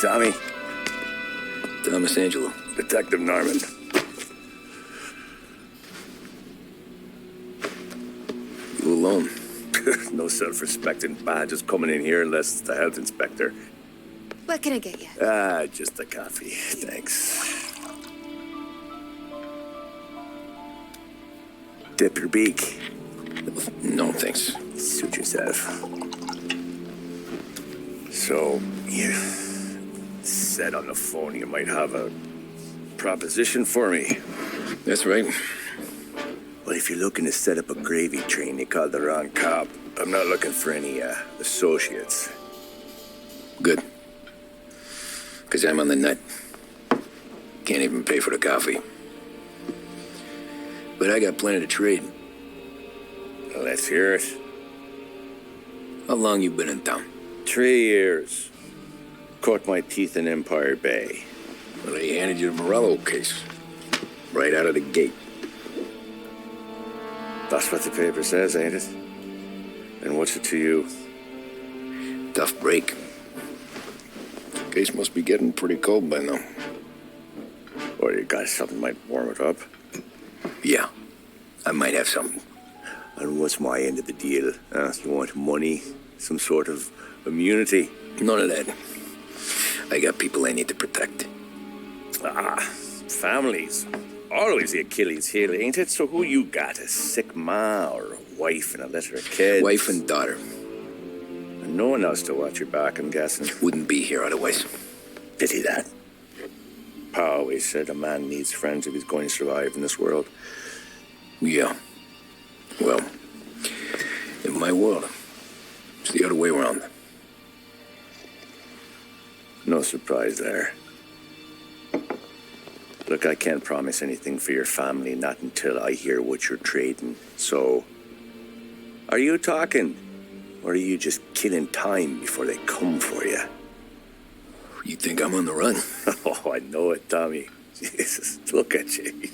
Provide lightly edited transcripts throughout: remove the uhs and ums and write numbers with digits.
Tommy. Thomas Angelo. Detective Norman. You alone? No self-respecting badges coming in here unless it's the health inspector. What can I get you? Just a coffee. Thanks. Dip your beak. No, thanks. Suit yourself. So, you said on the phone you might have a proposition for me. That's right. Well, if you're looking to set up a gravy train, you called the wrong cop. I'm not looking for any, associates. Good. Because I'm on the nut. Can't even pay for the coffee. But I got plenty to trade. Well, let's hear it. How long you been in town? 3 years. Caught my teeth in Empire Bay. Well, they handed you the Morello case. Right out of the gate. That's what the paper says, ain't it? And what's it to you? Tough break. Case must be getting pretty cold by now. Or you got something might warm it up? Yeah, I might have something. And what's my end of the deal? You want money? Some sort of immunity? None of that. I got people I need to protect. Families. Always the Achilles heel, ain't it? So who you got? A sick ma or a wife and a litter of kids? Wife and daughter. And no one else to watch your back, I'm guessing. Wouldn't be here otherwise. Pity that. Pa always said a man needs friends if he's going to survive in this world. Yeah. Well, in my world, it's the other way around. No surprise there. Look, I can't promise anything for your family, not until I hear what you're trading. So, are you talking? Or are you just killing time before they come for you? You think I'm on the run? Oh, I know it, Tommy. Jesus, look at you.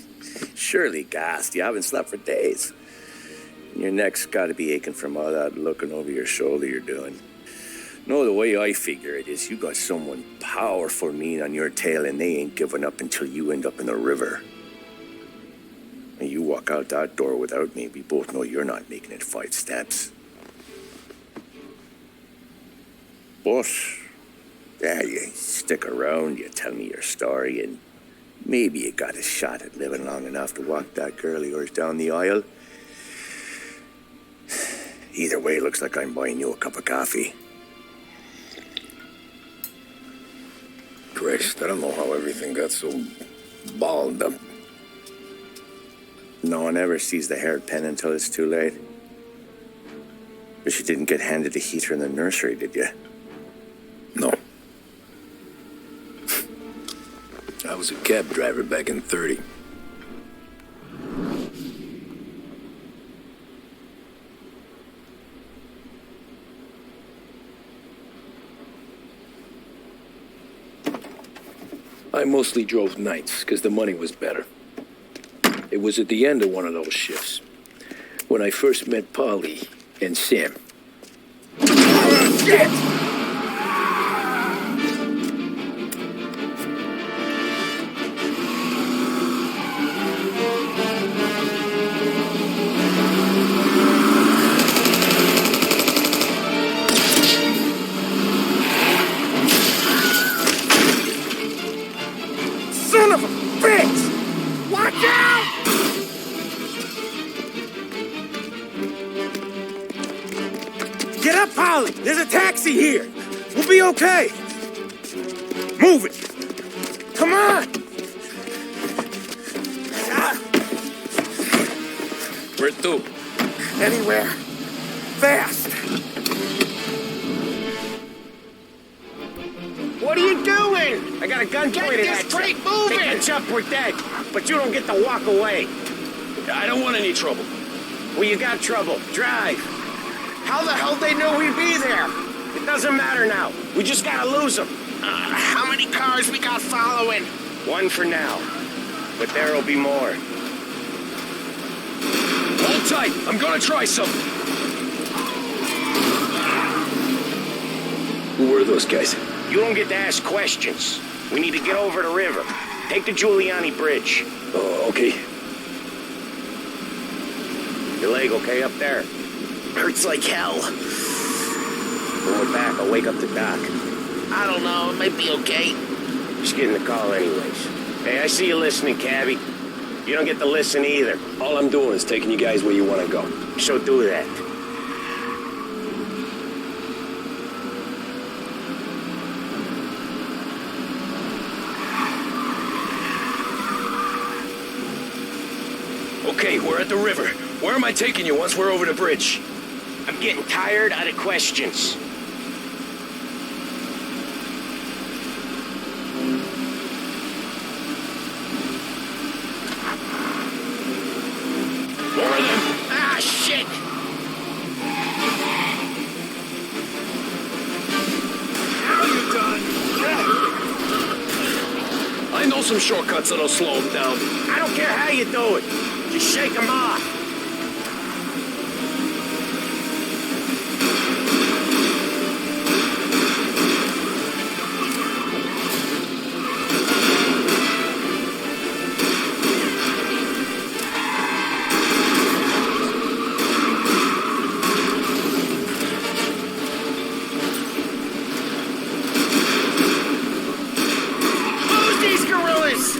Surely gassed. You haven't slept for days. Your neck's got to be aching from all that looking over your shoulder you're doing. No, the way I figure it is you got someone powerful mean on your tail and they ain't giving up until you end up in the river. And you walk out that door without me, we both know you're not making it 5 steps. But, yeah, you stick around, you tell me your story, and maybe you got a shot at living long enough to walk that girl of yours down the aisle. Either way, looks like I'm buying you a cup of coffee. Christ, I don't know how everything got so balled up. No one ever sees the hairpin until it's too late. But you didn't get handed a heater in the nursery, did you? No. I was a cab driver back in 30. I mostly drove nights because the money was better. It was at the end of one of those shifts when I first met Polly and Sam. Shit! Son of a bitch! Watch out! Get up, Polly! There's a taxi here! We'll be okay! Move it! Come on! Where to? Anywhere. Fast! What are you doing? I got a gun pointed at you. this crate moving! Take a jump, we're dead. But you don't get to walk away. I don't want any trouble. Well, you got trouble. Drive. How the hell they knew we'd be there? It doesn't matter now. We just gotta lose them. How many cars we got following? One for now. But there'll be more. Hold tight. I'm gonna try something. Who were those guys? You don't get to ask questions. We need to get over the river. Take the Giuliani Bridge. Oh, okay. Your leg okay up there? Hurts like hell. When we're back, I'll wake up the doc. I don't know, it might be okay. Just getting the call anyways. Hey, I see you listening, cabbie. You don't get to listen either. All I'm doing is taking you guys where you want to go. So do that. Okay, we're at the river. Where am I taking you once we're over the bridge? I'm getting tired out of questions. More of them. Ah, shit! Now you're done. I know some shortcuts that'll slow them down. I don't care how you do it. Just shake them off. Lose these gorillas!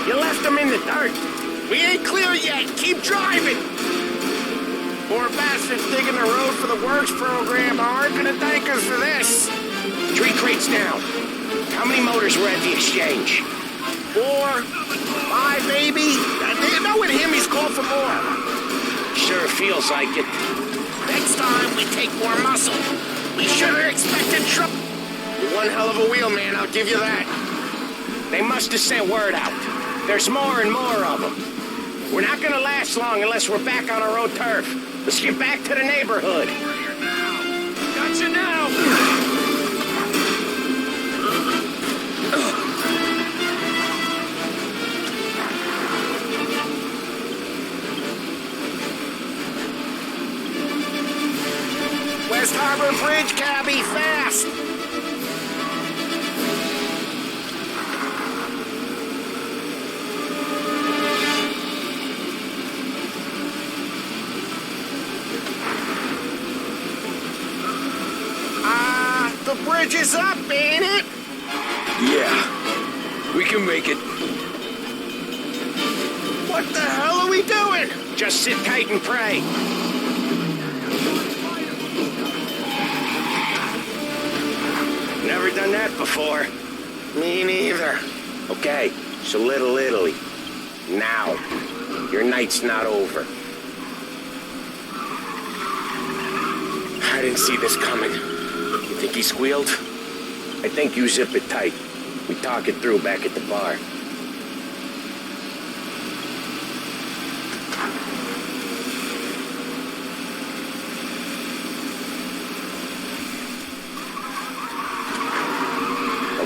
You left them in the dirt. We ain't clear yet. Keep driving. Poor bastards digging the road for the works program aren't gonna thank us for this. 3 crates down. How many motors were at the exchange? 4, 5, maybe. Knowing him, he's called for more. Sure feels like it. Next time, we take more muscle. We should have expected trouble. You're one hell of a wheelman, I'll give you that. They must have sent word out. There's more and more of them. We're not gonna last long unless we're back on our own turf. Let's get back to the neighborhood. Gotcha now! West Harbor Bridge, cabbie, fast! The bridge is up, ain't it? Yeah, we can make it. What the hell are we doing? Just sit tight and pray. Never done that before. Me neither. Okay, so Little Italy. Now. Your night's not over. I didn't see this coming. You think he squealed? I think you zip it tight. We talk it through back at the bar.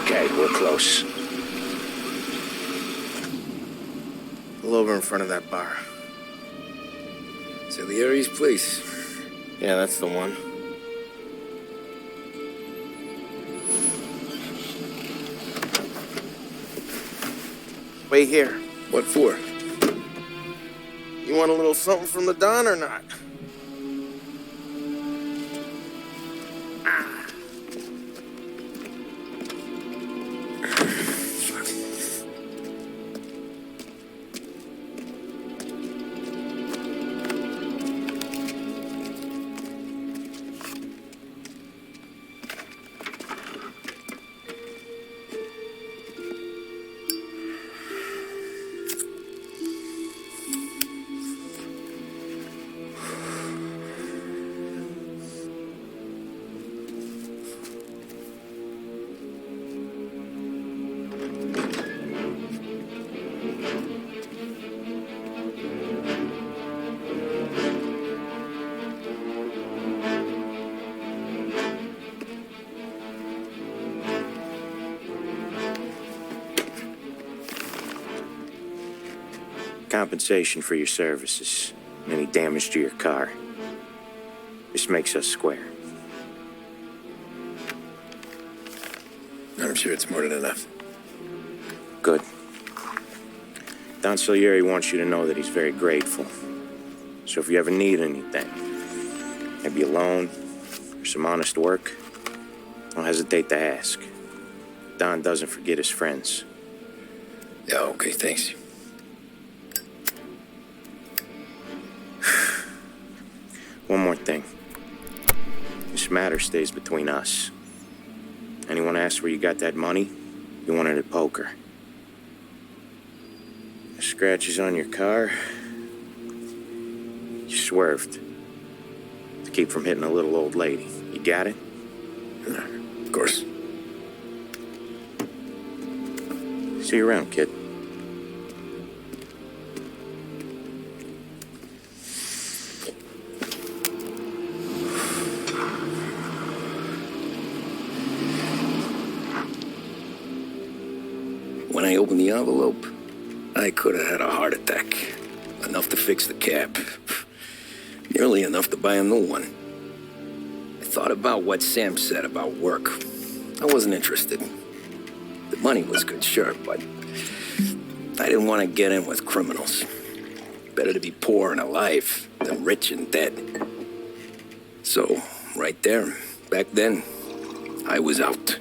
Okay, we're close. Pull over in front of that bar. Salieri's place. Yeah, that's the one. Wait here. What for? You want a little something from the Don or not? Compensation for your services. any damage to your car. This makes us square. I'm sure it's more than enough. Good. Don Salieri wants you to know that he's very grateful. So if you ever need anything, maybe a loan or some honest work, don't hesitate to ask. Don doesn't forget his friends. Yeah, okay, thanks. One more thing. This matter stays between us. Anyone asks where you got that money, you won it at poker. The scratches on your car, you swerved to keep from hitting a little old lady. You got it? Of course. See you around, kid. When I opened the envelope, I could have had a heart attack. Enough to fix the cap. Nearly enough to buy a new one. I thought about what Sam said about work. I wasn't interested. The money was good, sure, but I didn't want to get in with criminals. Better to be poor and alive than rich and dead. So, right there, back then, I was out.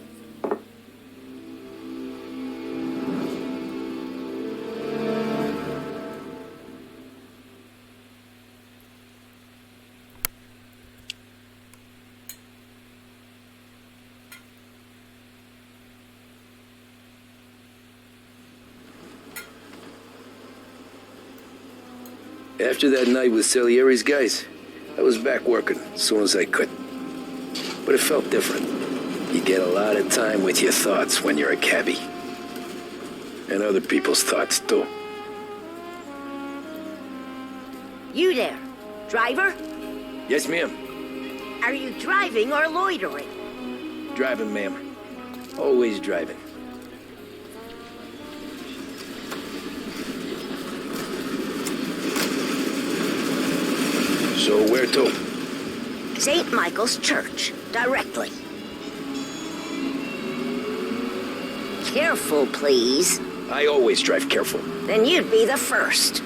After that night with Salieri's guys, I was back working as soon as I could. But it felt different. You get a lot of time with your thoughts when you're a cabbie. And other people's thoughts, too. You there, driver? Yes, ma'am. Are you driving or loitering? Driving, ma'am. Always driving. So where to? St. Michael's Church, directly. Careful, please. I always drive careful. Then you'd be the first.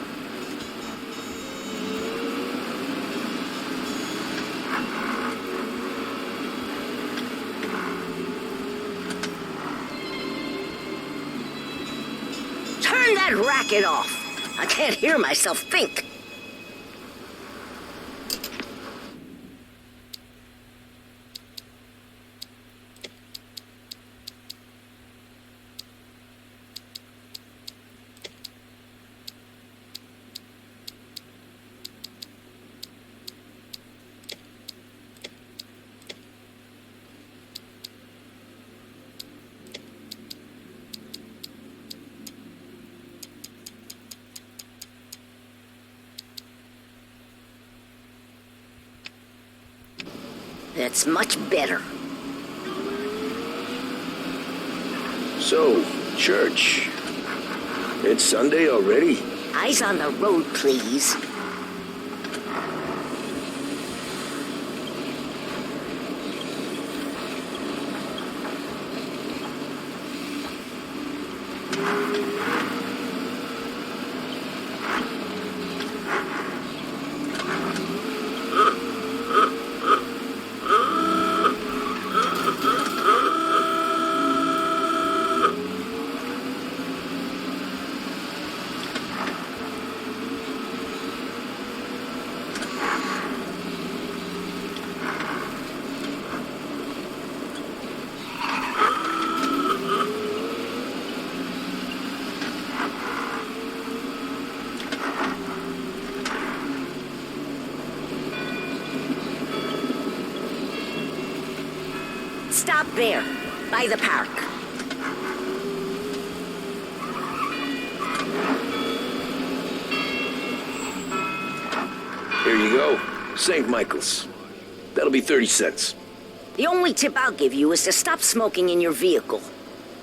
Turn that racket off. I can't hear myself think. That's much better. So, church. It's Sunday already? Eyes on the road, please. Stop there, by the park. Here you go. St. Michael's. That'll be 30 cents. The only tip I'll give you is to stop smoking in your vehicle.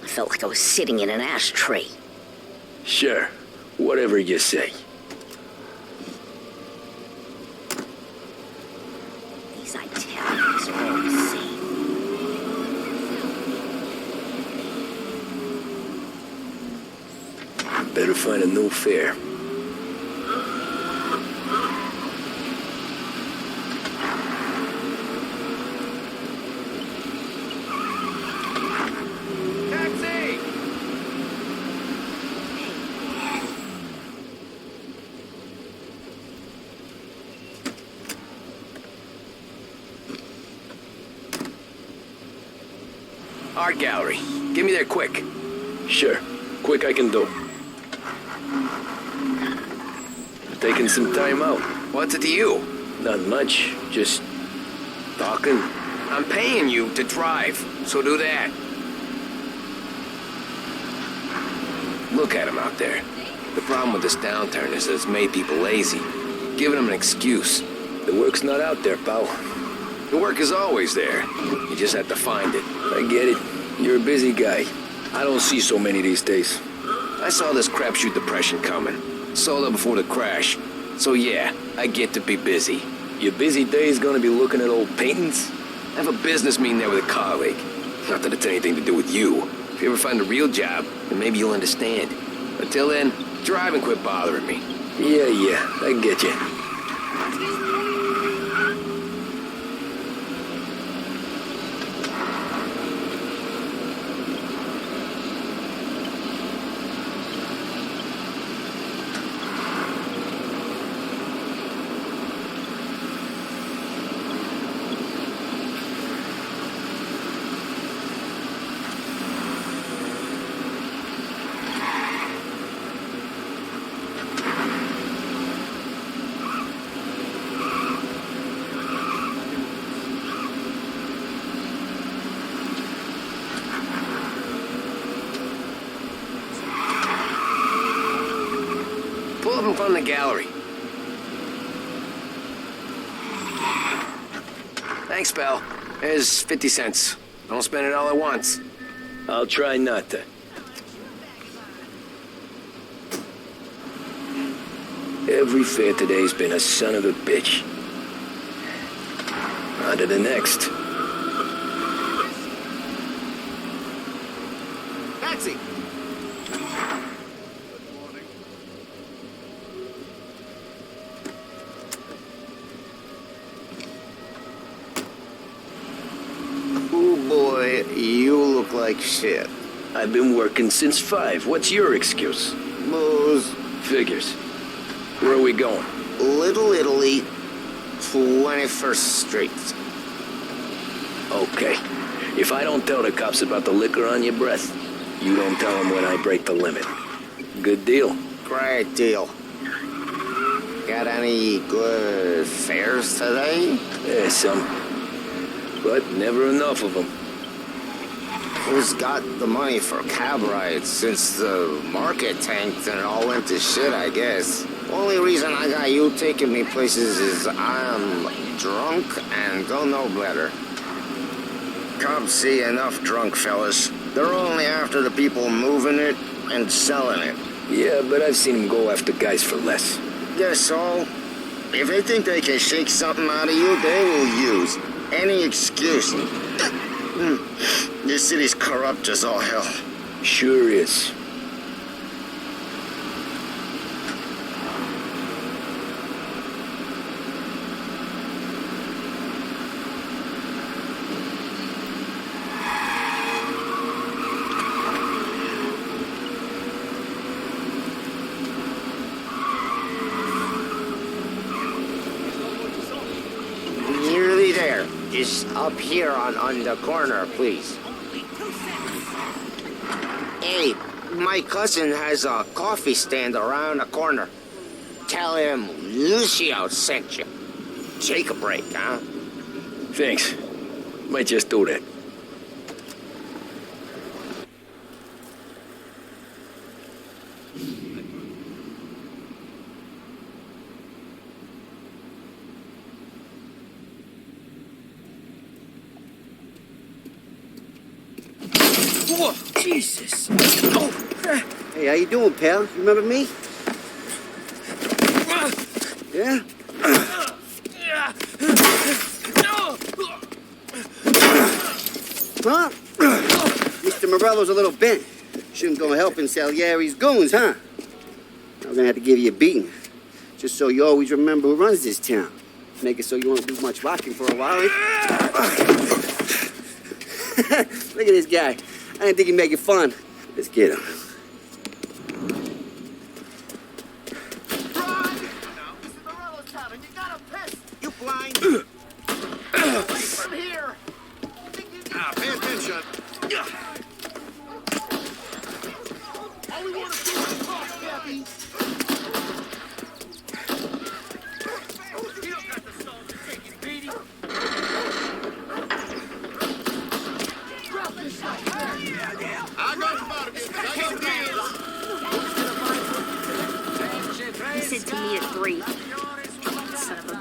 I felt like I was sitting in an ashtray. Sure. Whatever you say. Better find a new fare. Taxi! Art gallery. Get me there quick. Sure. Quick I can do. Taking some time out. What's it to you? Not much. Just talking. I'm paying you to drive, so do that. Look at him out there. The problem with this downturn is that it's made people lazy, giving them an excuse. The work's not out there, pal. The work is always there. You just have to find it. I get it. You're a busy guy. I don't see so many these days. I saw this crapshoot depression coming. Sold it before the crash. So yeah, I get to be busy. Your busy day's gonna be looking at old paintings? I have a business meeting there with a colleague. Not that it's anything to do with you. If you ever find a real job, then maybe you'll understand. Until then, drive and quit bothering me. Yeah, I get you. Pull up in front of the gallery. Thanks, pal. There's 50 cents. Don't spend it all at once. I'll try not to. Every fare today's been a son of a bitch. On to the next. Taxi! Oh boy, you look like shit. I've been working since 5. What's your excuse? Booze. Figures. Where are we going? Little Italy, 21st Street. Okay. If I don't tell the cops about the liquor on your breath, you don't tell them when I break the limit. Good deal. Great deal. Got any good fares today? Yeah, some. But never enough of them. Who's got the money for cab rides since the market tanked and it all went to shit, I guess? Only reason I got you taking me places is I'm drunk and don't know better. Cops see enough drunk fellas. They're only after the people moving it and selling it. Yeah, but I've seen them go after guys for less. Guess so. If they think they can shake something out of you, they will use any excuse. This city's corrupt as all hell. Sure is. Nearly there. Just up here on the corner, please. Hey, my cousin has a coffee stand around the corner. Tell him Lucio sent you. Take a break, huh? Thanks. Might just do that. Whoa, Jesus. Oh. Hey, how you doing, pal? You remember me? Yeah? Huh? Mr. Morello's a little bent. Shouldn't go helping Salieri's goons, huh? I'm gonna have to give you a beating. Just so you always remember who runs this town. Make it so you won't do much rocking for a while. Look at this guy. I didn't think he'd make it fun. Let's get him. You blind? Away from here! Pay attention. All we want to do is talk, Gabby. You don't got the soul to take it, Petey. Drop this shot. I got Spartacus. I got deals. He said to me at 3. Son of a...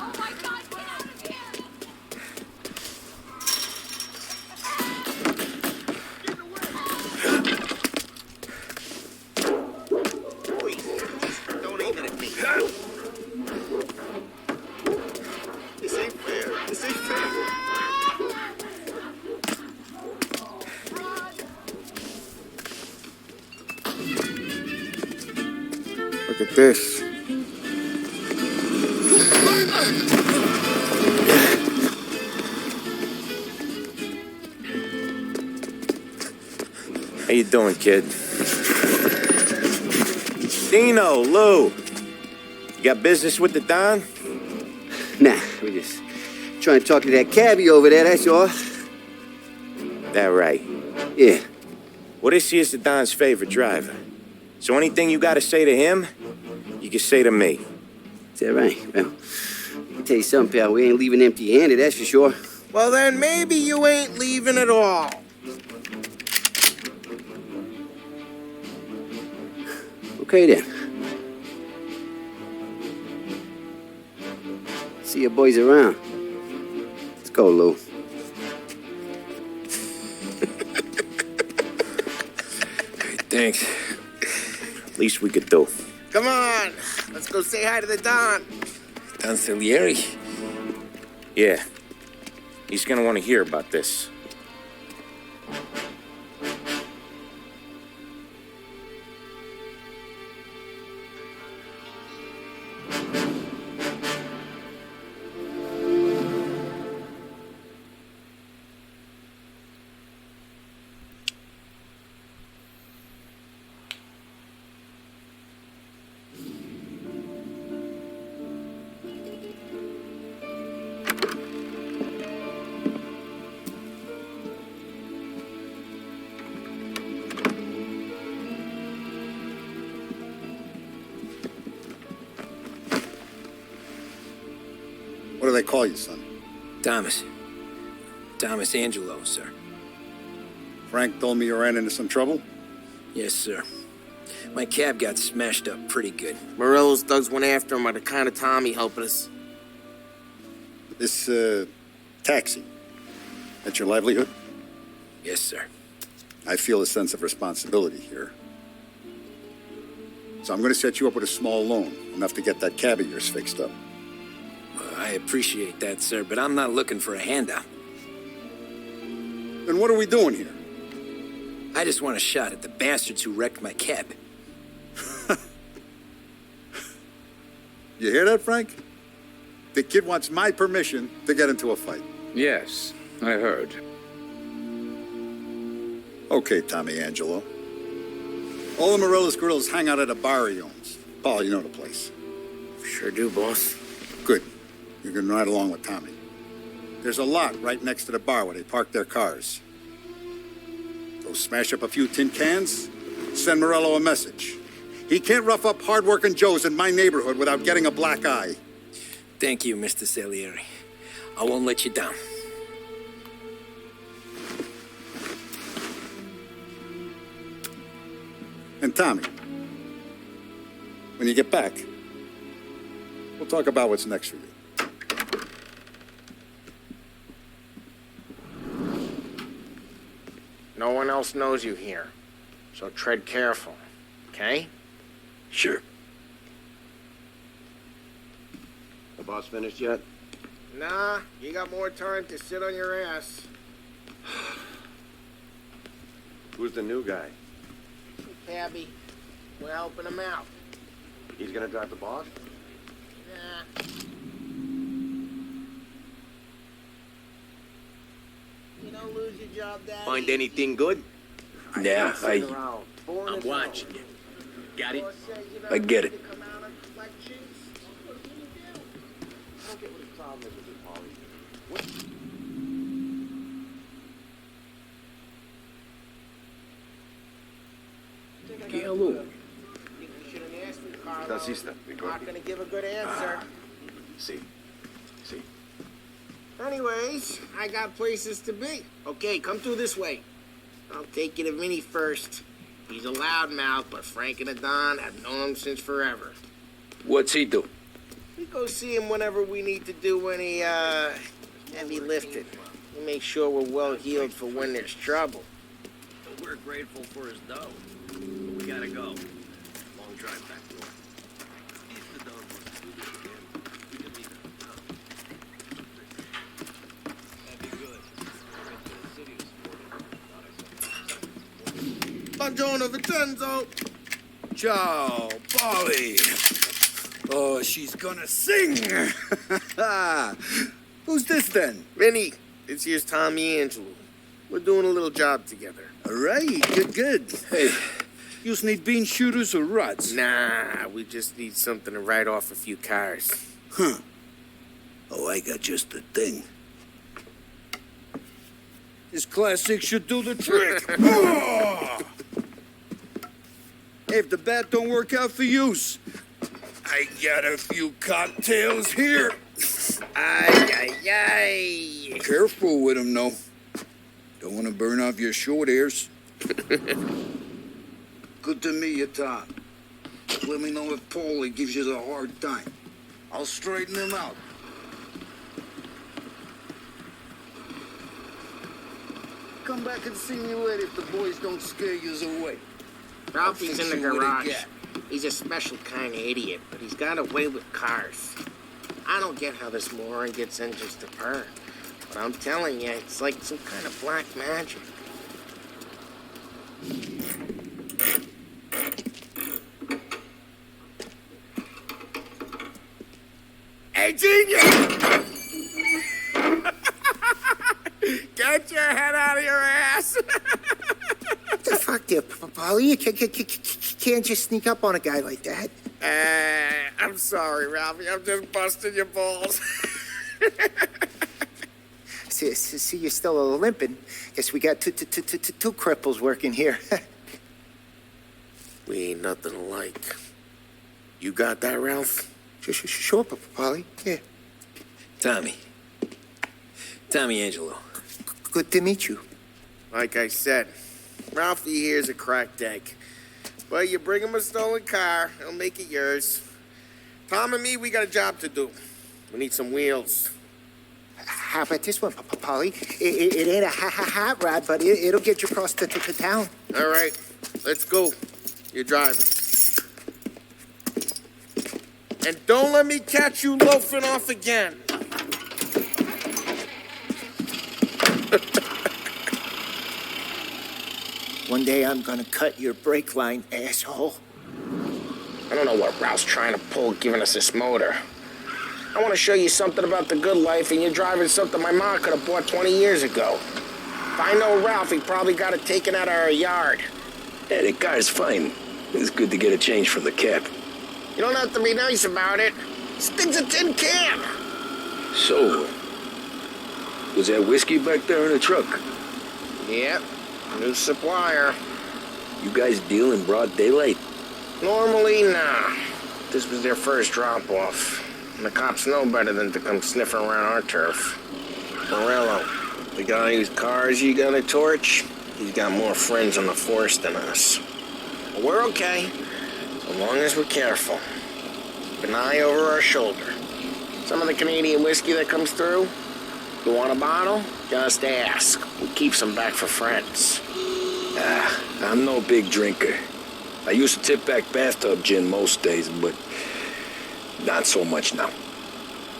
Don't aim it at me. This ain't fair. This ain't fair. Look at this. How you doing, kid? Dino, Lou. You got business with the Don? Nah, we're just trying to talk to that cabbie over there, that's all. That right. Yeah. Well, this here's the Don's favorite driver. So anything you gotta say to him, you can say to me. Is that right? Well, I'll tell you something, pal. We ain't leaving empty-handed, that's for sure. Well, then maybe you ain't leaving at all. Okay, then. See your boys around. Let's go, Lou. Thanks. Least we could do. Come on. Let's go say hi to the Don. Don Salieri? Yeah. He's gonna want to hear about this. What do they call you, son? Thomas. Thomas Angelo, sir. Frank told me you ran into some trouble? Yes, sir. My cab got smashed up pretty good. Morello's thugs went after him by the kind of Tommy helping us. This, taxi, that's your livelihood? Yes, sir. I feel a sense of responsibility here. So I'm going to set you up with a small loan, enough to get that cab of yours fixed up. I appreciate that, sir, but I'm not looking for a handout. Then what are we doing here? I just want a shot at the bastards who wrecked my cab. You hear that, Frank? The kid wants my permission to get into a fight. Yes, I heard. Okay, Tommy Angelo. All the Morello's grills hang out at a bar he owns. Paul, you know the place. Sure do, boss. Good. You can ride along with Tommy. There's a lot right next to the bar where they park their cars. Go smash up a few tin cans, send Morello a message. He can't rough up hard-working Joes in my neighborhood without getting a black eye. Thank you, Mr. Salieri. I won't let you down. And Tommy, when you get back, we'll talk about what's next for you. No one else knows you here, so tread careful, okay? Sure. The boss finished yet? Nah, you got more time to sit on your ass. Who's the new guy? Cabby, we're helping him out. He's gonna drive the boss? Yeah. You don't lose your job, Daddy. Find anything good? Yeah, I'm watching you. Got it? I get it. Taxista, Not gonna give a good answer. See. Anyways, I got places to be. Okay, come through this way. I'll take you to Vinny first. He's a loudmouth, but Frank and the Don have known him since forever. What's he do? We go see him whenever we need to do any, heavy lifting. We make sure we're well healed for when there's trouble. We're grateful for his dough. But we gotta go. Long drive back to him. If the Don wants to do this again, we can leave it on top. That'd be good. Buongiorno, Vincenzo. Ciao, Polly. Oh, she's gonna sing. Who's this then? Vinny, this here's Tommy Angelo. We're doing a little job together. All right, good. Hey, you need bean shooters or rods? Nah, we just need something to write off a few cars. Huh. Oh, I got just the thing. This classic should do the trick. Oh! Hey, if the bat don't work out for use, I got a few cocktails here. Ay. Careful with them, though. Don't want to burn off your short hairs. Good to meet you, Tom. Let me know if Paulie gives you the hard time. I'll straighten him out. Come back and see me later if the boys don't scare you away. Ralphie's in the I'll fix you what I garage. got. He's a special kind of idiot, but he's got a way with cars. I don't get how this moron gets engines to purr. But I'm telling you, it's like some kind of black magic. Hey, genius! Get your head out of your ass! The fuck there, Polly? You can't just sneak up on a guy like that. I'm sorry, Ralphie. I'm just busting your balls. See, you're still limping. Guess we got two cripples working here. We ain't nothing alike. You got that, Ralph? Sure, Polly. Yeah. Tommy Angelo. Good to meet you. Like I said, Ralphie here's a cracked egg. But you bring him a stolen car, he'll make it yours. Tom and me, we got a job to do. We need some wheels. How about this one, Polly? It ain't a hot rod, but it'll get you across to town. All right, let's go. You're driving. And don't let me catch you loafing off again. One day I'm gonna cut your brake line, asshole. I don't know what Ralph's trying to pull giving us this motor. I want to show you something about the good life, and you're driving something my mom could have bought 20 years ago. If I know Ralph, he probably got it taken out of our yard. Yeah, the car's fine. It's good to get a change from the cab. You don't have to be nice about it. This thing's a tin can. So, was that whiskey back there in the truck? Yep, new supplier. You guys deal in broad daylight? Normally, nah. This was their first drop-off. And the cops know better than to come sniffing around our turf. Morello, the guy whose cars you got a torch, he's got more friends on the force than us. But we're okay, so long as we're careful. Keep an eye over our shoulder. Some of the Canadian whiskey that comes through, you want a bottle? Just ask. We keep some back for friends. I'm no big drinker. I used to tip back bathtub gin most days, but not so much now.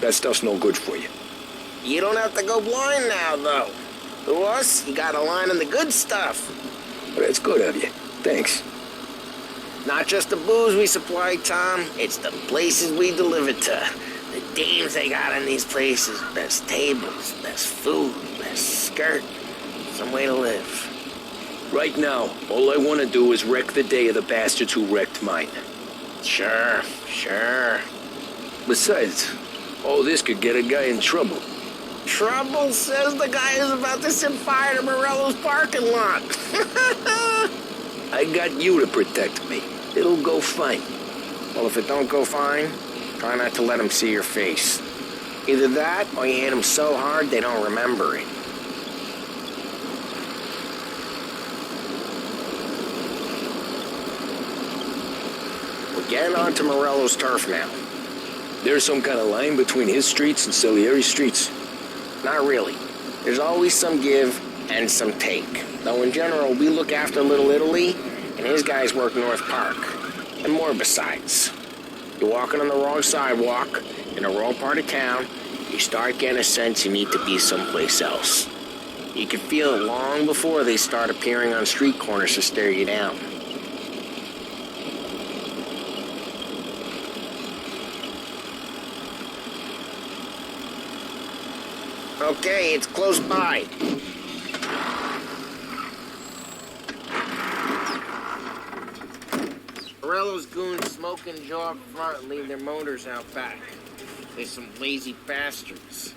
That stuff's no good for you. You don't have to go blind now, though. To us, you got a line on the good stuff. But it's good of you. Thanks. Not not just the booze we supply, Tom. It's the places we deliver to. The dames they got in these places. Best tables, best food, best skirt. Some way to live. Right now, all I want to do is wreck the day of the bastards who wrecked mine. Sure. Besides, all this could get a guy in trouble. Trouble says the guy is about to set fire to Morello's parking lot. I got you to protect me. It'll go fine. Well, if it don't go fine, try not to let them see your face. Either that, or you hit them so hard they don't remember it. We're getting onto Morello's turf now. There's some kind of line between his streets and Salieri's streets. Not really. There's always some give and some take. Though in general, we look after Little Italy, and his guys work North Park. And more besides. You're walking on the wrong sidewalk, in the wrong part of town, you start getting a sense you need to be someplace else. You can feel it long before they start appearing on street corners to stare you down. Okay, it's close by. Morello's goons smoke and jaw up front and leave their motors out back. They're some lazy bastards.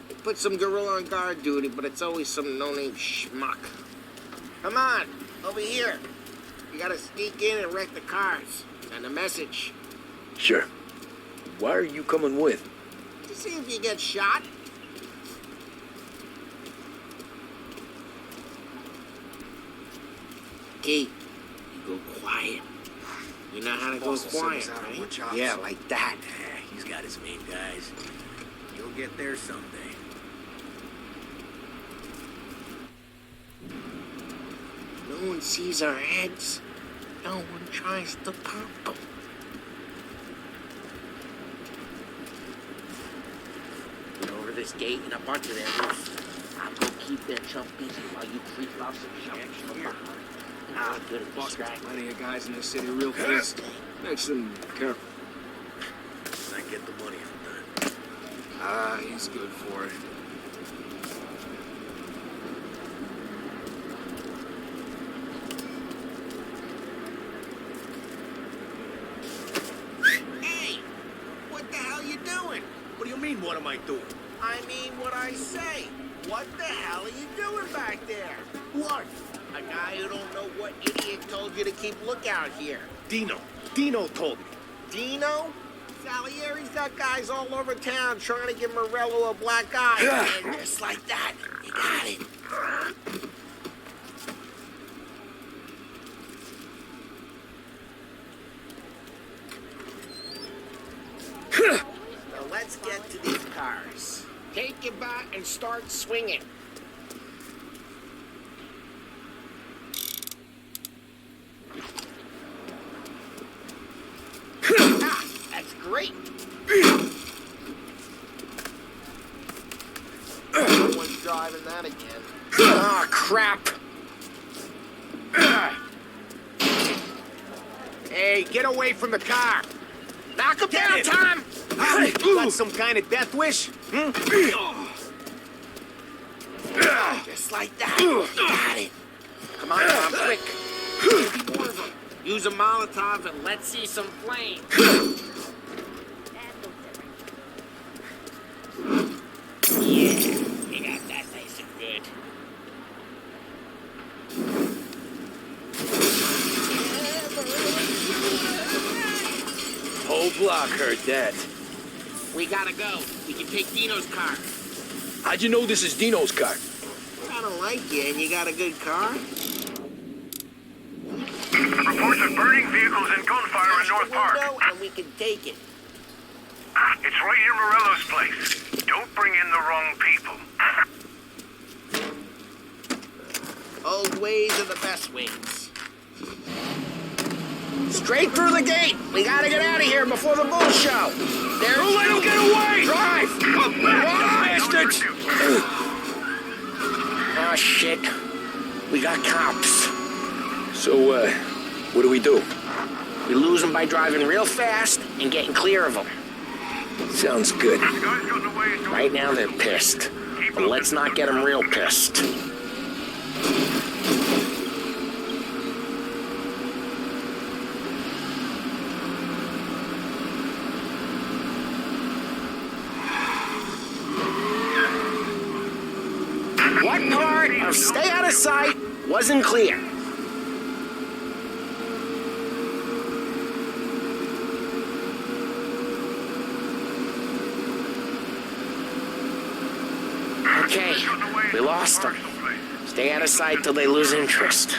They put some gorilla on guard duty, but it's always some no-name schmuck. Come on, over here. You gotta sneak in and wreck the cars. And a message. Sure. Why are you coming with? To see if you get shot. Key, you go quiet. You know how to go quiet, right? Yeah, like that. He's got his main guys. You'll get there someday. No one sees our heads. No one tries to pop them. Get over this gate and up onto their roof. I'll go keep that chump busy while you creep off some shit from behind. Good at Boss got distracting. plenty of guys in this city real fast. Makes them careful. I get the money I'm done. Ah, he's good for it. Hey! What the hell you doing? What do you mean, what am I doing? I mean what I say. What the hell are you doing back there? What? A guy who don't know what idiot told you to keep lookout here. Dino. Dino told me. Dino? Salieri's got guys all over town trying to give Morello a black eye. And just like that, you got it. So let's get to these cars. Take your bat and start swinging. That's great. No one's driving that again. Oh, crap. Hey, get away from the car. Knock him down, Tom. You got some kind of death wish? Just like that. Got it. Come on, Tom, quick. Maybe more of them. Use a Molotov and let's see some flame. Yeah, you got that nice and good. Whole block heard that. We gotta go. We can take Dino's car. How'd you know this is Dino's car? I don't like you, and you got a good car? Reports of burning vehicles and gunfire in North Park. And we can take it. It's right near Morello's place. Don't bring in the wrong people. Old ways are the best ways. Straight through the gate. We gotta get out of here before the bull show. There's Don't let him get away! Drive! Bastards! Oh, shit. We got cops. So, what do we do? We lose them by driving real fast and getting clear of them. Sounds good. Right now they're pissed. But let's not get them real pissed. What part of stay out of sight wasn't clear? Okay, we lost them. Stay out of sight till they lose interest.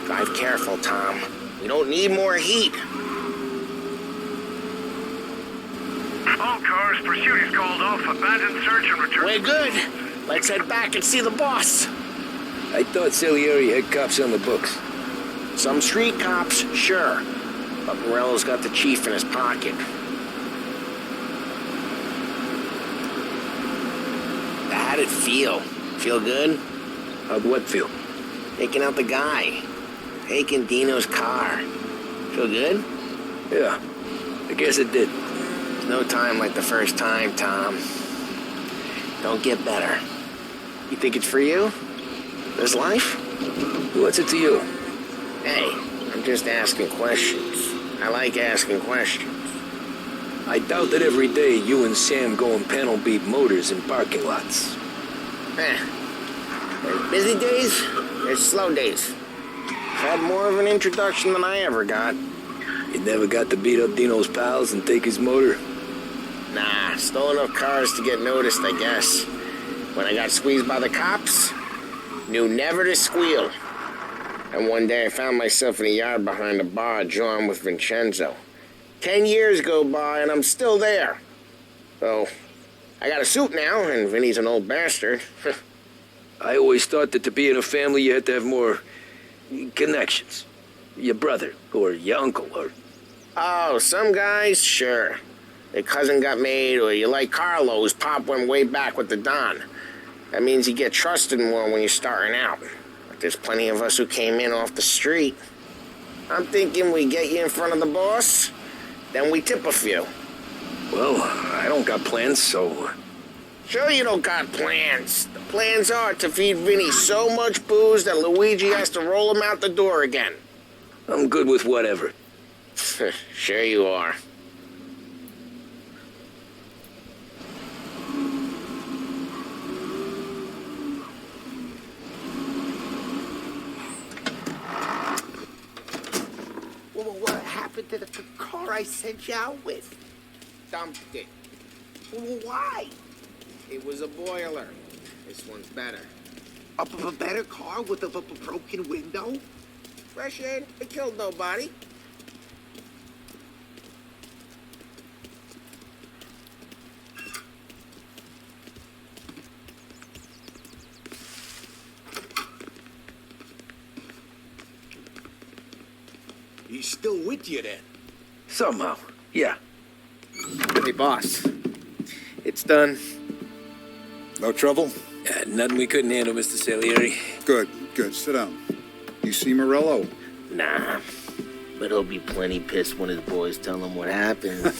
Drive careful, Tom. We don't need more heat. All cars, pursuit is called off. Abandoned search and return. We're good. Let's head back and see the boss. I thought Salieri had cops on the books. Some street cops, sure. But Morello's got the chief in his pocket. How'd it feel? Feel good? How'd what feel? Taking out the guy. Taking Dino's car. Feel good? Yeah, I guess it did. No time like the first time, Tom. Don't get better. You think it's for you? This life? What's it to you? Hey, I'm just asking questions. I like asking questions. I doubt that every day you and Sam go and panel beat motors in parking lots. There's busy days, there's slow days. Had more of an introduction than I ever got. You never got to beat up Dino's pals and take his motor? Nah, stole enough cars to get noticed, I guess. When I got squeezed by the cops, knew never to squeal. And one day I found myself in a yard behind a bar drawn with Vincenzo. 10 years go by and I'm still there. So, I got a suit now, and Vinny's an old bastard. I always thought that to be in a family you had to have more connections. Your brother, or your uncle, or... Oh, some guys, sure. Their cousin got made, or you like Carlos, Pop went way back with the Don. That means you get trusted more when you're starting out. But there's plenty of us who came in off the street. I'm thinking we get you in front of the boss, then we tip a few. Well, I don't got plans, so... Sure you don't got plans. The plans are to feed Vinny so much booze that Luigi has to roll him out the door again. I'm good with whatever. Sure you are. Well, what happened to the car I sent you out with? Dumped it. Well, why? It was a boiler. This one's better. A better car with a broken window? Fresh air, it killed nobody. He's still with you then? Somehow, yeah. Hey, boss. It's done. No trouble? Yeah, nothing we couldn't handle, Mr. Salieri. Good, good. Sit down. You see Morello? Nah, but he'll be plenty pissed when his boys tell him what happened.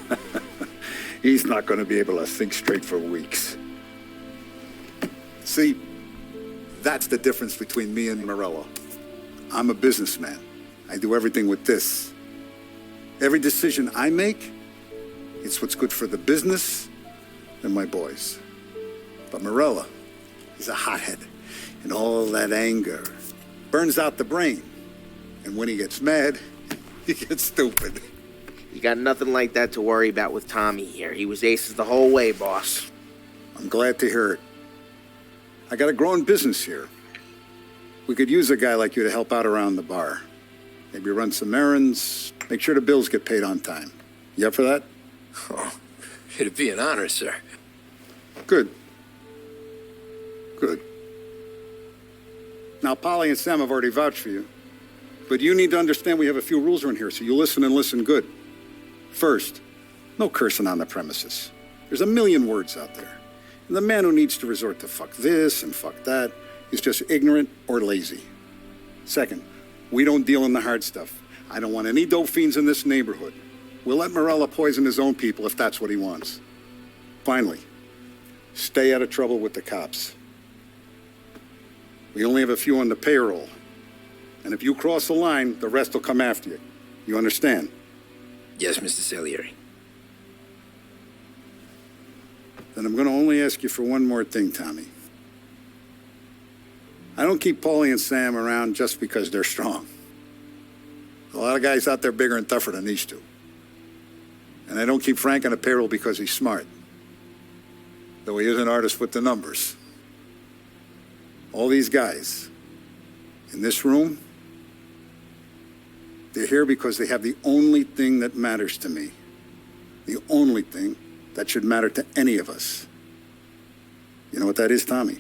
He's not going to be able to think straight for weeks. See, that's the difference between me and Morello. I'm a businessman. I do everything with this. Every decision I make, it's what's good for the business and my boys. But Morello, he's a hothead, and all that anger burns out the brain. And when he gets mad, he gets stupid. You got nothing like that to worry about with Tommy here. He was aces the whole way, boss. I'm glad to hear it. I got a growing business here. We could use a guy like you to help out around the bar. Maybe run some errands, make sure the bills get paid on time. You up for that? Oh, it'd be an honor, sir. Good. Good. Now, Polly and Sam have already vouched for you. But you need to understand we have a few rules around here, so you listen and listen good. First, no cursing on the premises. There's a million words out there. And the man who needs to resort to fuck this and fuck that is just ignorant or lazy. Second, we don't deal in the hard stuff. I don't want any dope fiends in this neighborhood. We'll let Morella poison his own people if that's what he wants. Finally, stay out of trouble with the cops. We only have a few on the payroll. And if you cross the line, the rest will come after you. You understand? Yes, Mr. Salieri. Then I'm going to only ask you for one more thing, Tommy. I don't keep Paulie and Sam around just because they're strong. A lot of guys out there bigger and tougher than these two. And I don't keep Frank on the payroll because he's smart. Though he is an artist with the numbers. All these guys in this room, they're here because they have the only thing that matters to me. The only thing that should matter to any of us. You know what that is, Tommy?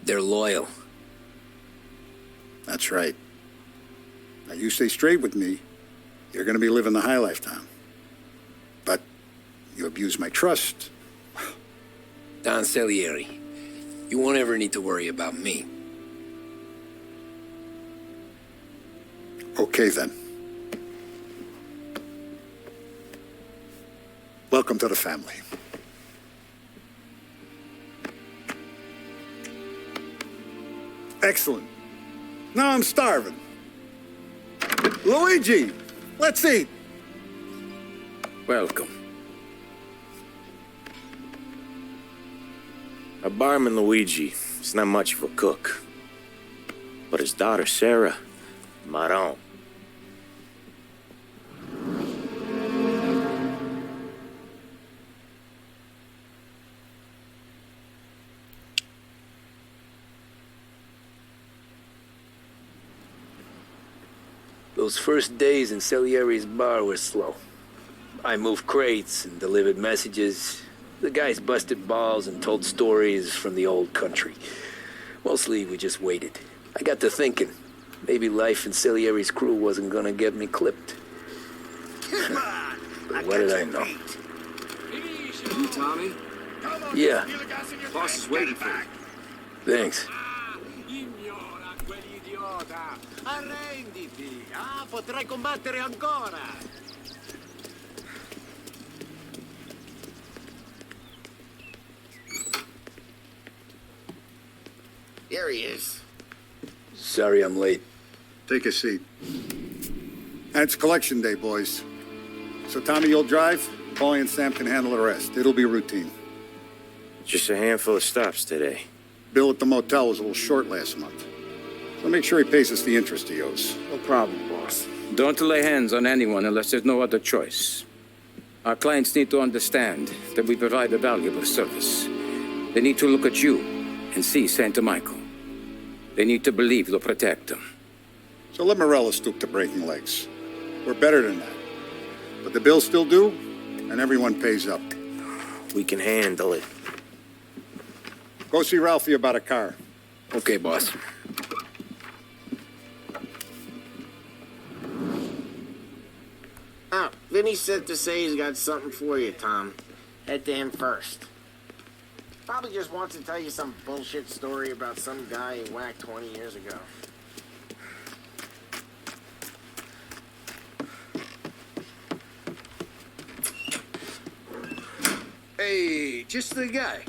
They're loyal. That's right. Now, you stay straight with me, you're going to be living the high life, Tom. But you abuse my trust. Don Salieri, you won't ever need to worry about me. Okay, then. Welcome to the family. Excellent. Now I'm starving. Luigi, let's eat. Welcome. Our barman Luigi is not much of a cook. But his daughter Sarah, Maron. Those first days in Salieri's bar were slow. I moved crates and delivered messages. The guys busted balls and told stories from the old country. Mostly, we just waited. I got to thinking, maybe life in Salieri's crew wasn't gonna get me clipped. But what did I know? You, Tommy? Yeah. Boss is waiting for you. Thanks. Arrenditi, potrai combattere ancora. Here he is. Sorry I'm late. Take a seat. And it's collection day, boys. So, Tommy, you'll drive. Paulie and Sam can handle the rest. It'll be routine. Just a handful of stops today. Bill at the motel was a little short last month. So make sure he pays us the interest he owes. No problem, boss. Don't lay hands on anyone unless there's no other choice. Our clients need to understand that we provide a valuable service. They need to look at you and see Santa Michael. They need to believe you'll protect them. So let Morella stoop to breaking legs. We're better than that. But the bill's still due, and everyone pays up. We can handle it. Go see Ralphie about a car. Okay, boss. Oh, Vinny said to say he's got something for you, Tom. Head to him first. Probably just wants to tell you some bullshit story about some guy he whacked 20 years ago. Hey, just the guy.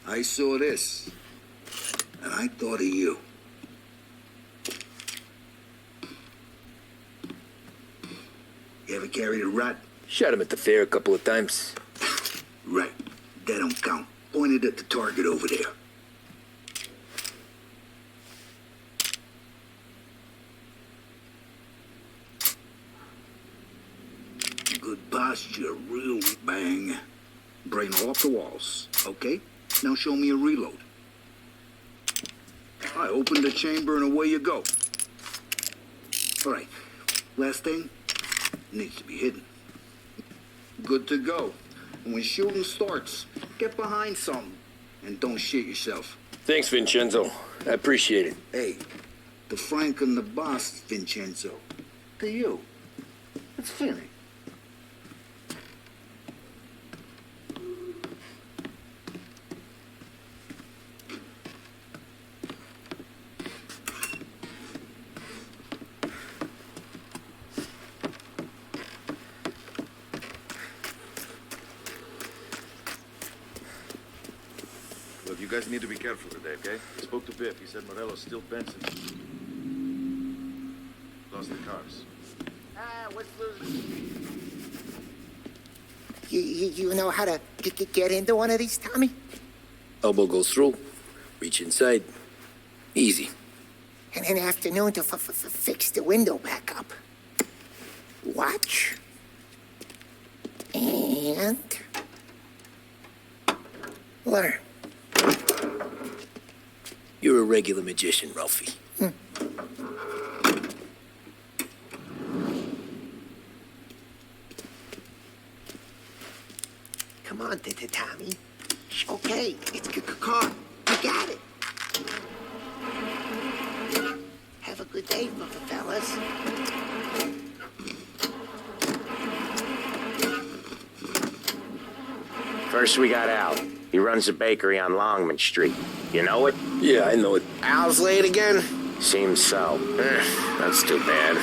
I saw this, and I thought of you. You ever carried a rat? Shot him at the fair a couple of times. Right. That don't count. Pointed at the target over there. Good posture, real bang. Brain off the walls, okay? Now show me a reload. I open the chamber and away you go. All right, last thing, needs to be hidden. Good to go. And when shooting starts, get behind something. And don't shit yourself. Thanks, Vincenzo. I appreciate it. Hey, the Frank and the boss, Vincenzo. To you. It's Finny. Look, you guys need to be careful today, okay? I spoke to Biff. He said Morello's still Benson. Lost the cars. What's losing? You know how to get into one of these, Tommy? Elbow goes through. Reach inside. Easy. And an afternoon to fix the window back up. Watch. And... learn. You're a regular magician, Ralphie. Come on, Tommy. Okay, it's car. You got it. Have a good day, fellas. First we got Al. He runs a bakery on Longman Street. You know it? Yeah, I know it. Al's late again? Seems so. That's too bad.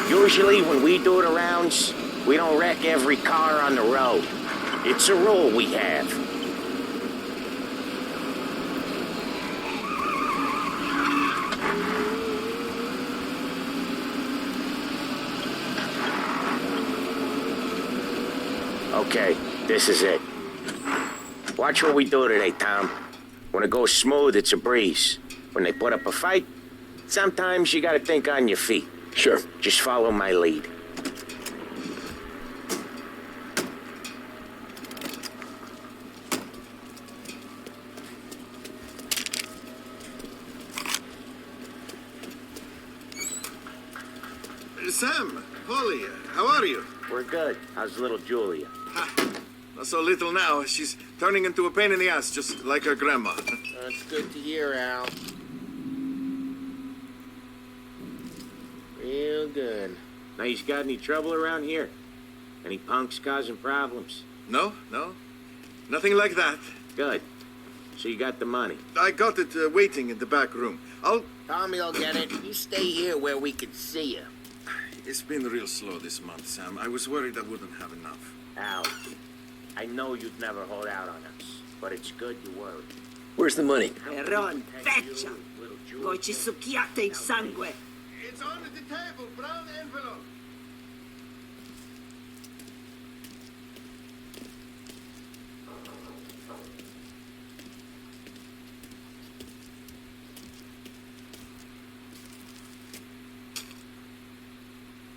Usually when we do the rounds, we don't wreck every car on the road. It's a rule we have. Okay, this is it. Watch what we do today, Tom. When it goes smooth, it's a breeze. When they put up a fight, sometimes you gotta think on your feet. Sure. Just follow my lead. Sam, Polly, how are you? We're good. How's little Julia? Not so little now. She's turning into a pain in the ass, just like her grandma. That's good to hear, Al. Real good. Now, you got any trouble around here? Any punks causing problems? No. Nothing like that. Good. So you got the money? I got it waiting in the back room. Tommy'll get it. You stay here where we can see you. It's been real slow this month, Sam. I was worried I wouldn't have enough. Al, I know you'd never hold out on us, but it's good you worried. Where's the money? Peron, feccia! Poi ci succhiate il sangue! It's on the table, brown envelope.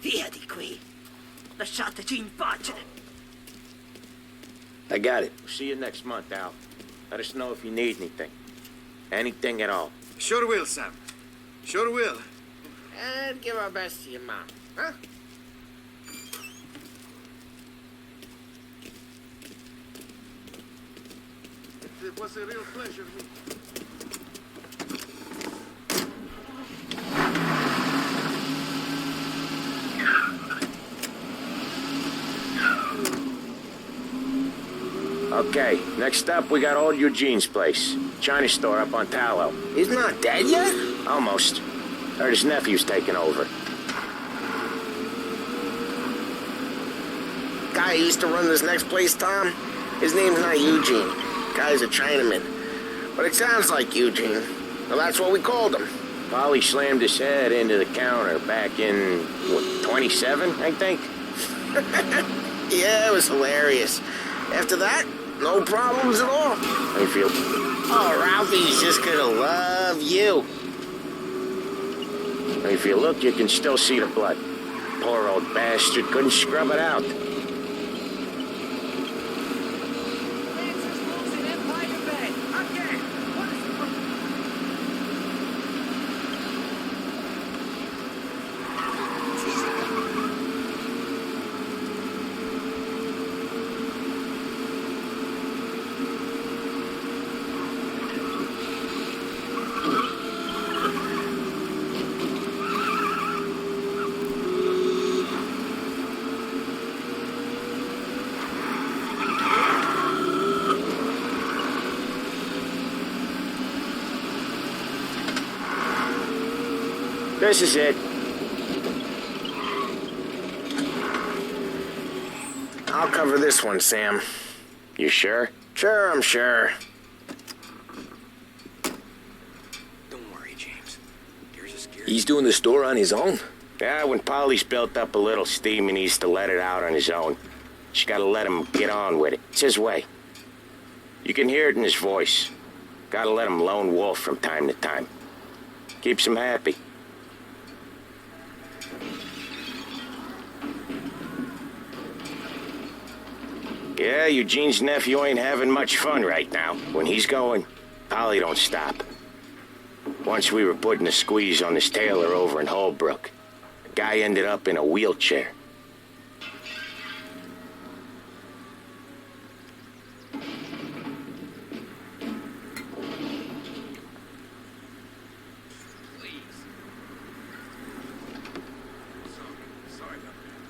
Via di qui! Lasciateci in pace! I got it. We'll see you next month, Al. Let us know if you need anything. Anything at all. Sure will, Sam. Sure will. And give our best to your mom, huh? It was a real pleasure meeting you. Okay, next up, we got old Eugene's place. China store up on Tallow. He's not dead yet? Almost. Heard his nephew's taking over. Guy who used to run this next place, Tom? His name's not Eugene. Guy's a Chinaman. But it sounds like Eugene. Well, that's what we called him. Polly slammed his head into the counter back in, 27, I think? Yeah, it was hilarious. After that, no problems at all. How you feel? Oh, Ralphie's just gonna love you. If you look, you can still see the blood. Poor old bastard couldn't scrub it out. This is it. I'll cover this one, Sam. You sure? Sure, I'm sure. Don't worry, James. There's a scary... He's doing the store on his own? Yeah, when Polly's built up a little steam, he needs to let it out on his own. Just gotta let him get on with it. It's his way. You can hear it in his voice. Gotta let him lone wolf from time to time. Keeps him happy. Yeah, Eugene's nephew ain't having much fun right now. When he's going, Polly don't stop. Once we were putting a squeeze on this tailor over in Holbrook. The guy ended up in a wheelchair.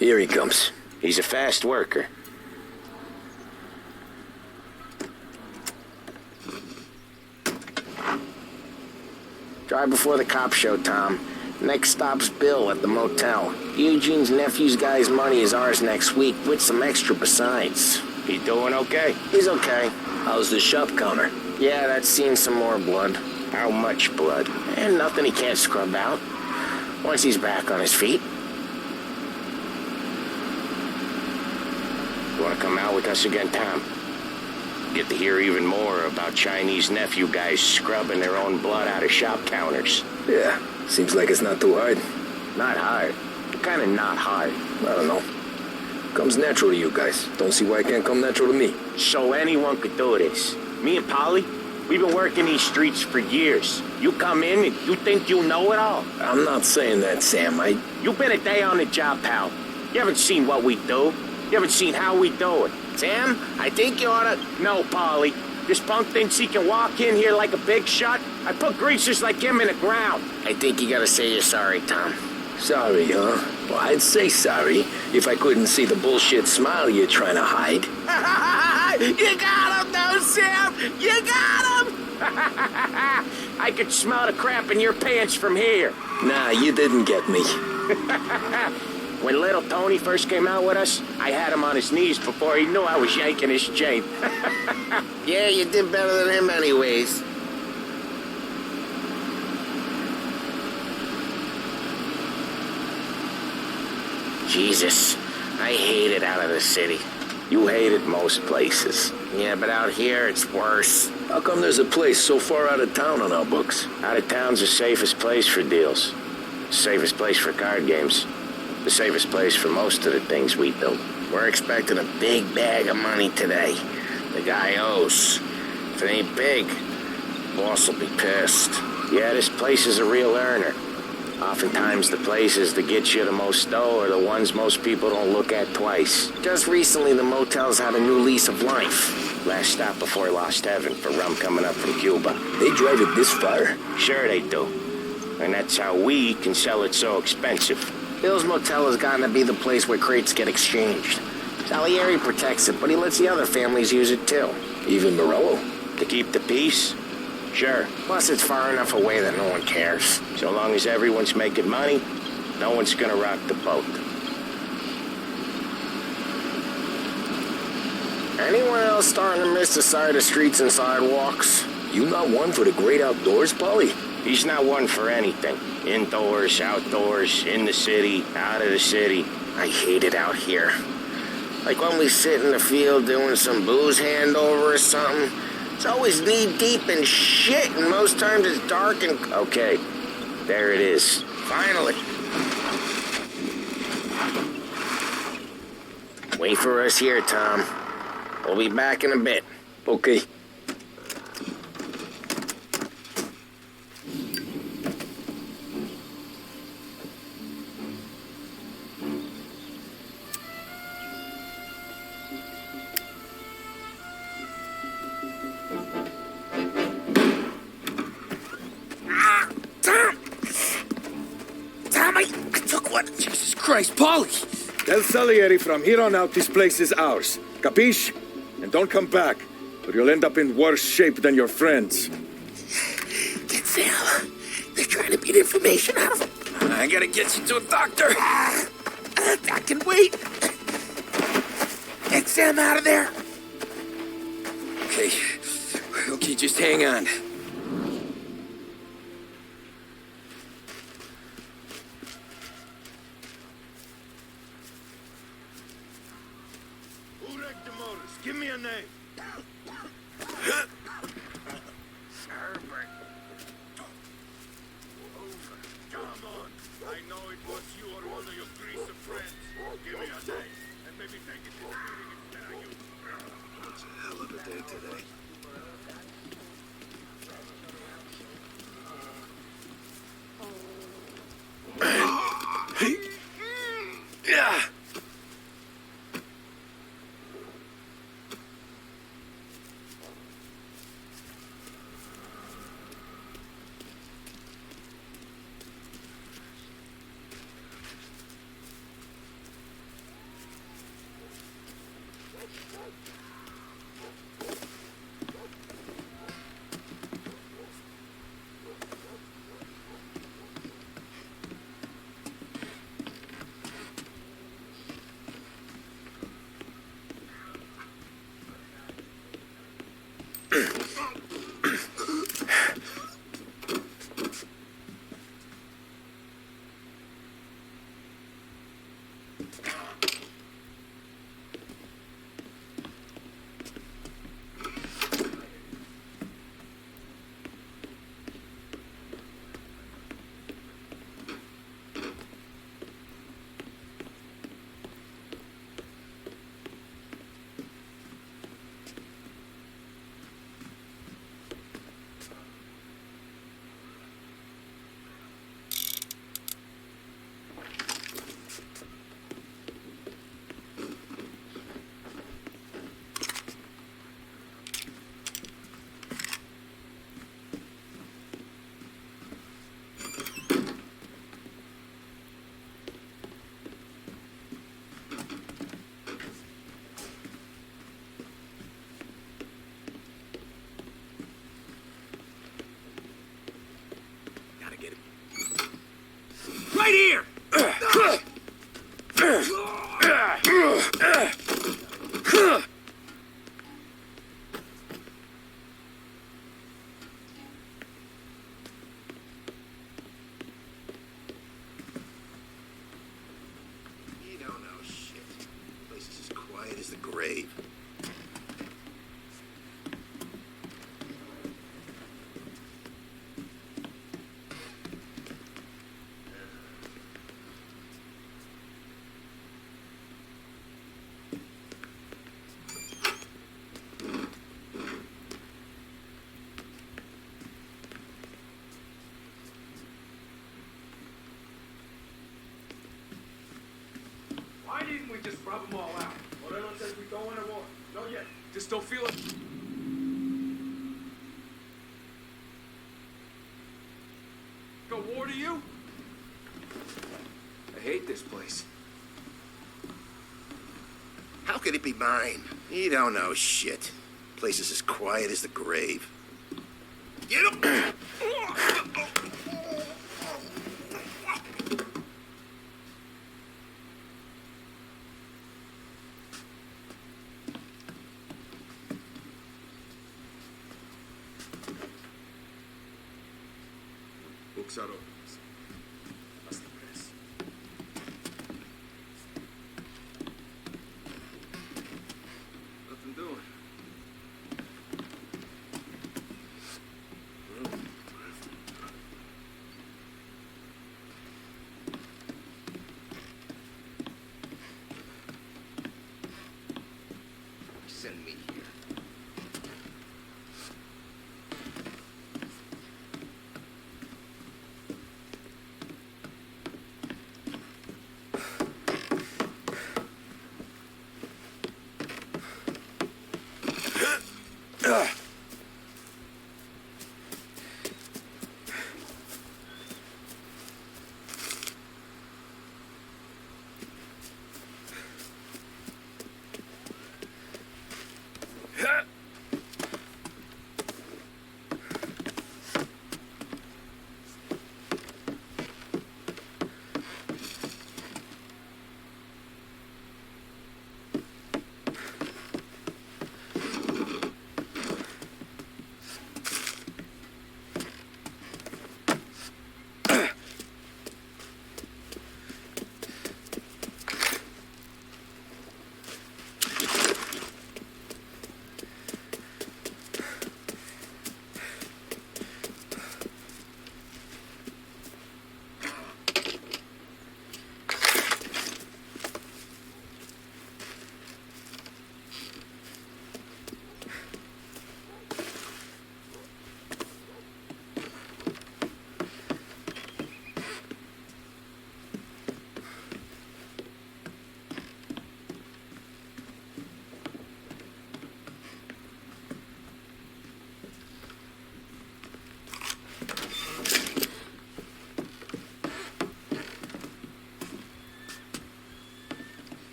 Here he comes. He's a fast worker. Drive before the cops show, Tom. Next stop's Bill at the motel. Eugene's nephew's guy's money is ours next week, with some extra besides. He doing okay? He's okay. How's the shop counter? Yeah, that's seen some more blood. How much blood? And nothing he can't scrub out. Once he's back on his feet. You want to come out with us again, Tom? Get to hear even more about Chinese nephew guys scrubbing their own blood out of shop counters. Yeah, seems like it's not too hard. Not hard? Kind of not hard. I don't know. Comes natural to you guys. Don't see why it can't come natural to me. So anyone could do this. Me and Polly, we've been working these streets for years. You come in and you think you know it all. I'm not saying that, Sam. You've been a day on the job, pal. You haven't seen what we do. You haven't seen how we do it. Sam, I think you oughta... No, Polly. This punk thinks he can walk in here like a big shot. I put greasers like him in the ground. I think you gotta say you're sorry, Tom. Sorry, huh? Well, I'd say sorry if I couldn't see the bullshit smile you're trying to hide. You got him, though, Sam! You got him! I could smell the crap in your pants from here. Nah, you didn't get me. When little Tony first came out with us, I had him on his knees before he knew I was yanking his chain. Yeah, you did better than him anyways. Jesus, I hate it out of the city. You hate it most places. Yeah, but out here, it's worse. How come there's a place so far out of town on our books? Out of town's the safest place for deals. Safest place for card games. The safest place for most of the things we do. We're expecting a big bag of money today. The guy owes. If it ain't big, boss will be pissed. Yeah, this place is a real earner. Oftentimes the places that get you the most dough are the ones most people don't look at twice. Just recently the motel's had a new lease of life. Last stop before Lost Heaven for rum coming up from Cuba. They drive it this far? Sure they do. And that's how we can sell it so expensive. Bill's Motel has gotten to be the place where crates get exchanged. Salieri protects it, but he lets the other families use it too. Even Morello? To keep the peace? Sure. Plus, it's far enough away that no one cares. So long as everyone's making money, no one's gonna rock the boat. Anyone else starting to miss the side of streets and sidewalks? You not one for the great outdoors, Polly? He's not one for anything. Indoors, outdoors, in the city, out of the city. I hate it out here. Like when we sit in the field doing some booze handover or something. It's always knee-deep in shit, and most times it's dark and... Okay, there it is. Finally. Wait for us here, Tom. We'll be back in a bit. Okay. Jesus Christ, Polly! Tell Salieri from here on out this place is ours. Capiche? And don't come back, or you'll end up in worse shape than your friends. Get Sam. They're trying to beat information out of him. I gotta get you to a doctor. I can wait. Get Sam out of there. Okay, just hang on. Who wrecked the motors? Give me a name. Herbert. Come on. I know it was you or one of your greasy friends. Give me a name. And maybe take it this meeting instead of you. It's a hell of a day today. Yeah. Right here! You don't know shit. The place is as quiet as the grave. Why didn't we just rub them all out? Morello says we go in a war. No yet. Just don't feel it. Go war to you? I hate this place. How could it be mine? You don't know shit. Place is as quiet as the grave. Get him! Books are open. Hasta press. Nothing doing. Send me here.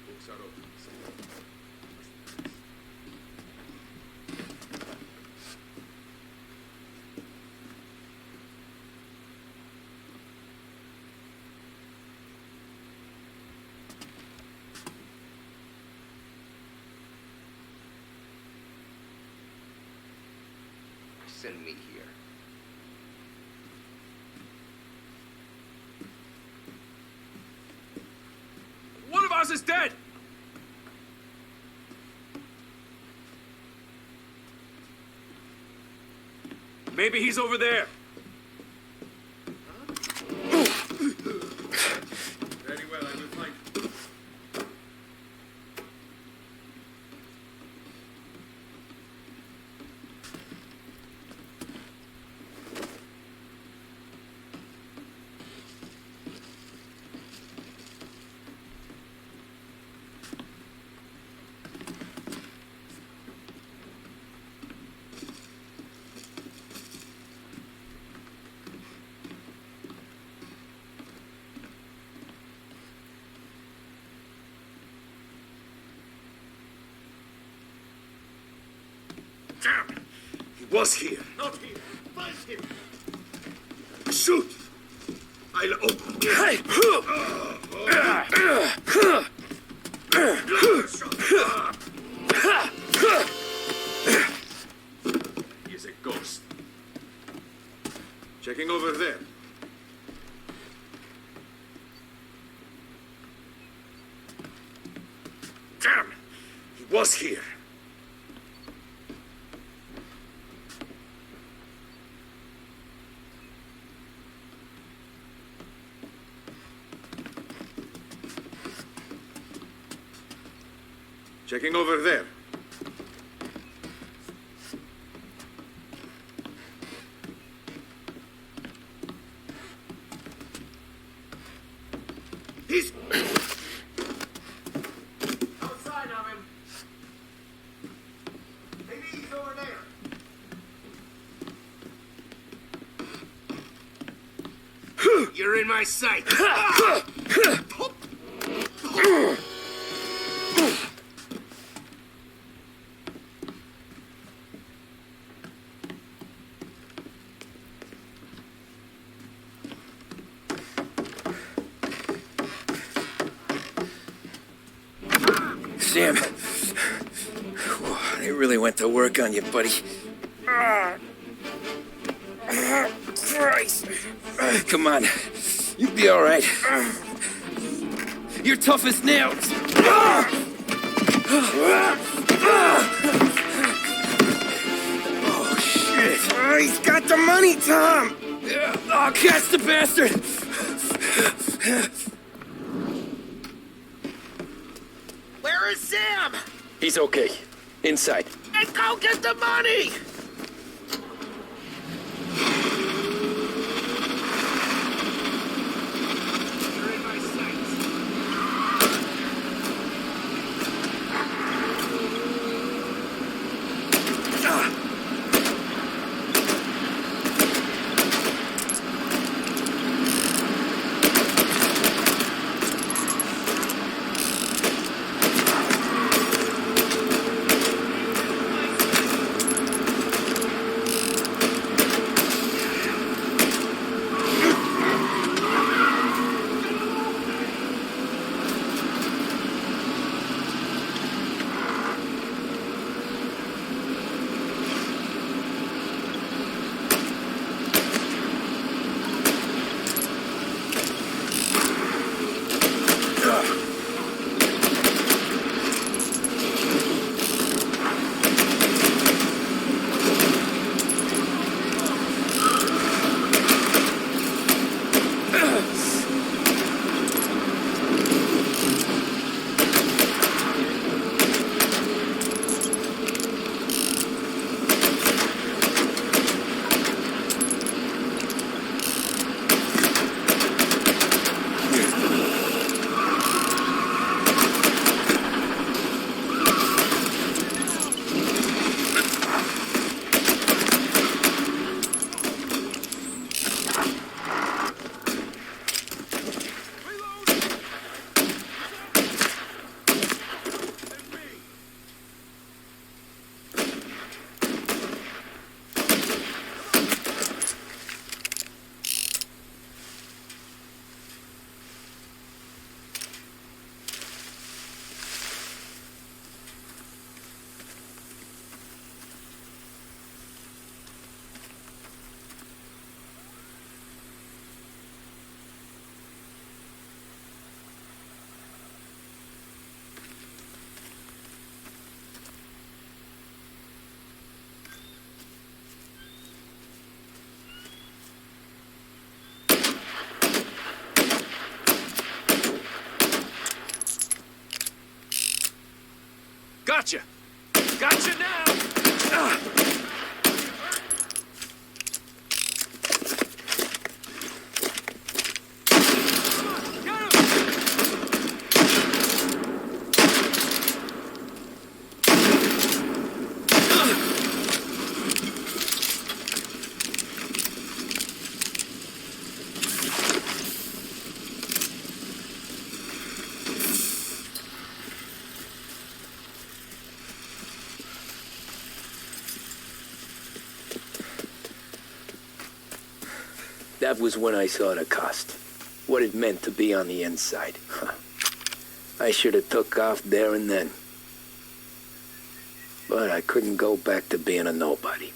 Books are open. Send me here. One of us is dead! Maybe he's over there. Very well, I will find him. Damn! He was here. Not here. Find him. Shoot! I'll open. Hey! He's a ghost. Checking over there. Damn! He was here. Checking over there. He's outside of him. Maybe he's over there. You're in my sight. Sam. They really went to work on you, buddy. Christ. Come on. You'll be all right. You're tough as nails. Oh, shit. He's got the money, Tom. Oh, catch the bastard. Where is Sam? He's okay. Inside. And go get the money! Gotcha! Gotcha now! That was when I saw the cost. What it meant to be on the inside. I should have took off there and then. But I couldn't go back to being a nobody.